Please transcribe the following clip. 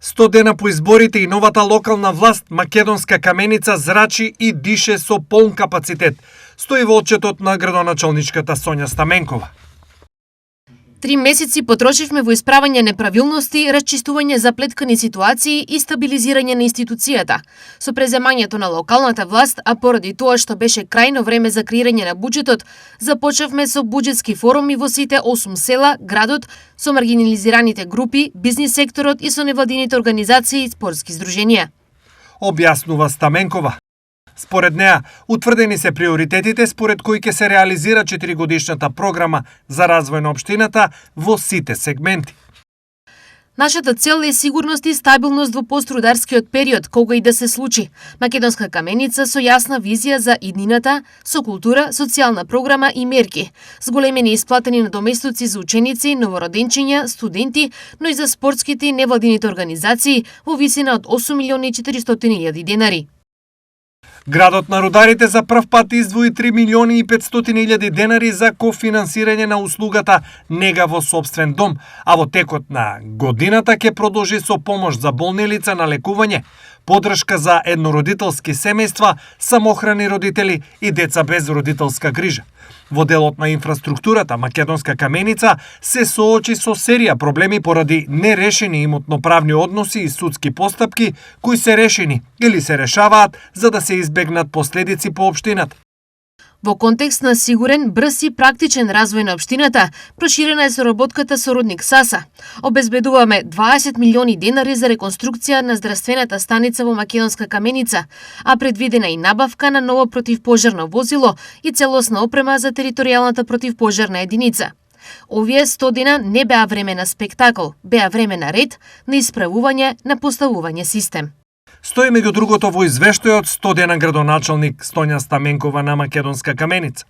100 дена по изборите и новата локална власт, Македонска каменица зрачи и дише со полн капацитет, стои во отчетот на градоначалничката Сонја Стаменкова. 3 месеци потрошивме во исправање неправилности, расчистување заплеткани ситуации и стабилизирање на институцијата. Со преземањето на локалната власт, а поради тоа што беше крајно време за креирање на буџетот, започнавме со буџетски форуми во сите 8 села, градот, со маргинализираните групи, бизнис секторот и со невладините организации и спортски здруженија. Објаснува Стаменкова. Според неа, утврдени се приоритетите според кои ќе се реализира 4-годишната програма за развој на општината во сите сегменти. Нашата цел е сигурност и стабилност во пострударскиот период, кога и да се случи. Македонска каменица со јасна визија за иднината, со култура, социјална програма и мерки, с големи исплатени надоместоци за ученици, новороденчиња, студенти, но и за спортските и невладините организации во висина од 8.400.000 денари. Градот на рударите за прв пат издвои 3.500.000 денари за кофинансирање на услугата нега во сопствен дом, а во текот на годината ќе продолжи со помош за болни лица на лекување, поддршка за еднородителски семејства, самохрани родители и деца без родителска грижа. Во делот на инфраструктурата, Македонска каменица се соочи со серија проблеми поради нерешени имотноправни односи и судски постапки кои се решени или се решаваат за да се избегнат последици по општината. Во контекст на сигурен, брз и практичен развој на општината, проширена е соработката со Родник Саса. Обезбедуваме 20 милиони денари за реконструкција на здравствената станица во Македонска каменица, а предвидена и набавка на ново противпожарно возило и целосна опрема за територијалната противпожарна единица. Овие 100 дена не беа време на спектакл, беа време на ред, на исправување, на поставување систем. Стои меѓу другото во извештајот 100 дена градоначалник Сонја Стаменкова на Македонска каменица.